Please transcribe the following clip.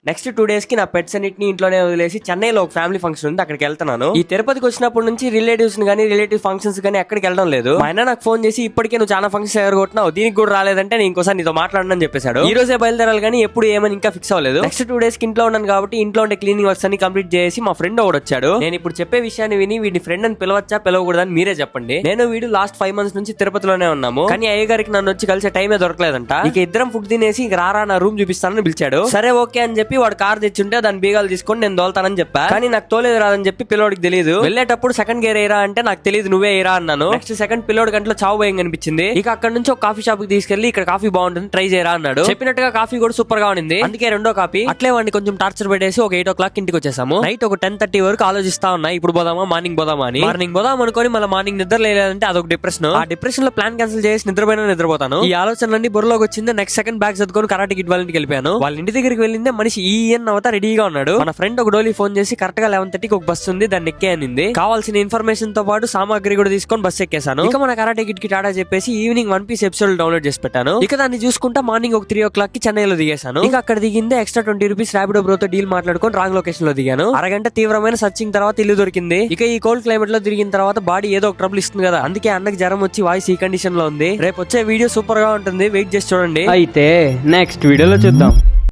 Next 2 days కి నా pets అన్నిటిని ఇంట్లోనే వదిలేసి చెన్నైలో ఒక ఫ్యామిలీ ఫంక్షన్ ఉంది, అక్కడికి వెళ్తున్నాను. ఈ తిరుపతికి వచ్చినప్పటి నుంచి రిలేటివ్స్ గానీ రిలేటివ్ ఫంక్షన్స్ గానీ ఎక్కడికి వెళ్ళడం లేదు. మా ఆయన నాకు ఫోన్ చేసి ఇప్పటికే నువ్వు చాలా ఫంక్షన్స్ ఎగరగొట్టినావు, దీనికి కూడా రాలేదంటే నేను ఇంకోసారి నీతో మాట్లాడనని చెప్పేశాడు. ఈ రోజే బయలుదేరాలి కానీ ఎప్పుడు ఏమని ఇంకా ఫిక్స్ అవ్వలేదు. నెక్స్ట్ 2 days కి ఇంట్లో ఉన్నాను కాబట్టి ఇంట్లో ఉండే క్లీనింగ్ వర్క్స్ అన్ని కంప్లీట్ చేసి మా ఫ్రెండ్ ఒకటి వచ్చాడు. నేను ఇప్పుడు చెప్పే విషయాన్ని విని వీడిని ఫ్రెండ్ అని పిలవచ్చా పిలవకూడదని మీరే చెప్పండి. నేను వీడు లాస్ట్ 5 months నుంచి తిరుపతిలోనే ఉన్నాము, కానీ అయ్య గారికి నన్ను వచ్చి కలిసే టైమే దొరకలేదంట. ఇక ఇద్దరం ఫుడ్ తినేసి ఇక రారా నా రూమ్ చూపిస్తానని పిలిచాడు. సరే ఓకే అని చెప్పి వాడు కార్ తెచ్చి దాని బీగాలు తీసుకొని నేను దోల్తానని చెప్పా, కానీ నాకు తోలేదు రాదని చెప్పి పిల్లోడికి తెలియదు. వెళ్ళేటప్పుడు సెకండ్ గేర్ ఎయిరా అంటే నాకు తెలియదు, నువ్వే ఎయిరా అన్నాను. నెక్స్ట్ సెకండ్ పిల్లోడి గంటలో చావు భయం కనిపించింది. ఇక అక్కడ నుంచి ఒక కాఫీ షాప్ కి తీసుకెళ్లి ఇక్కడ కాఫీ బాగుంటుంది ట్రై చేయరా అన్నాడు. చెప్పినట్టుగా కాఫీ కూడా సూపర్ గా ఉంది, అందుకే రెండో కాఫీ. అట్లే వాడిని కొంచెం టార్చర్ పెట్టేసి ఒక 8 o'clock ఇంటికి వచ్చేసాము. నైట్ ఒక 10:30 వరకు ఆలోచిస్తా ఉన్నా ఇప్పుడు పోదామా మార్నింగ్ పోదామా అని. మార్నింగ్ పోదాం అనుకోని మళ్ళీ మార్నింగ్ నిద్ర లేదంటే అదొక డిప్రెషన్. ఆ డిప్రెషన్ లో ప్లాన్ క్యాన్సిల్ చేసి నిద్రపోయినా నిద్రపోతాను. ఈ ఆలోచనలన్నీ బుర్రలోకి వచ్చింది. నెక్స్ట్ సెకండ్ బ్యాగ్ చదువుకొని కరాటే కిడ్ వాళ్ళ ఇంటికి వెళ్ళిపోయాను. వాళ్ళ ఇంటి దగ్గరికి వెళ్ళిందే మనిషి ఈఎన్ అవతా రెడీగా ఉన్నాడు. మన ఫ్రెండ్ ఒక డోలీ ఫోన్ చేసి కరెక్ట్ గా 11:30కి ఒక బస్సు ఉంది, దాన్ని ఎక్కే అనింది. కావాల్సిన ఇన్ఫర్మేషన్ తో పాటు సామాగ్రి కూడా తీసుకొని బస్సు ఎక్కేసాను. ఇక మన కరాటే కిట్ కి టాటా చెప్పేసి ఈవినింగ్ 1 piece ఎపిసోడ్ డౌన్లోడ్ చేసి పెట్టాను. ఇక దాన్ని చూసుకుంటా మార్నింగ్ ఒక 3 o'clock కి చెన్నైలో దిగేశాను. ఇక అక్కడ దిగిందే ఎక్స్ట్రా 20 rupees రాపిడో బ్రోతో డీల్ మాట్లాడుకొని రాంగ్ లొకేషన్ లో దిగాను. అరగంట తీవ్రమైన సర్చింగ్ తర్వాత ఇల్లు దొరికింది. ఇక ఈ కోల్డ్ క్లైమేట్ లో తిరిగిన తర్వాత బాడీ ఏదో ఒక ట్రబుల్ ఇస్తుంది కదా, అందుకే అన్నకి జ్వరం వచ్చి వాయిస్ ఈ కండిషన్ లో ఉంది. రేపు వచ్చే వీడియో సూపర్ గా ఉంటుంది, వెయిట్ చేసి చూడండి. అయితే నెక్స్ట్ వీడియోలో చూద్దాం.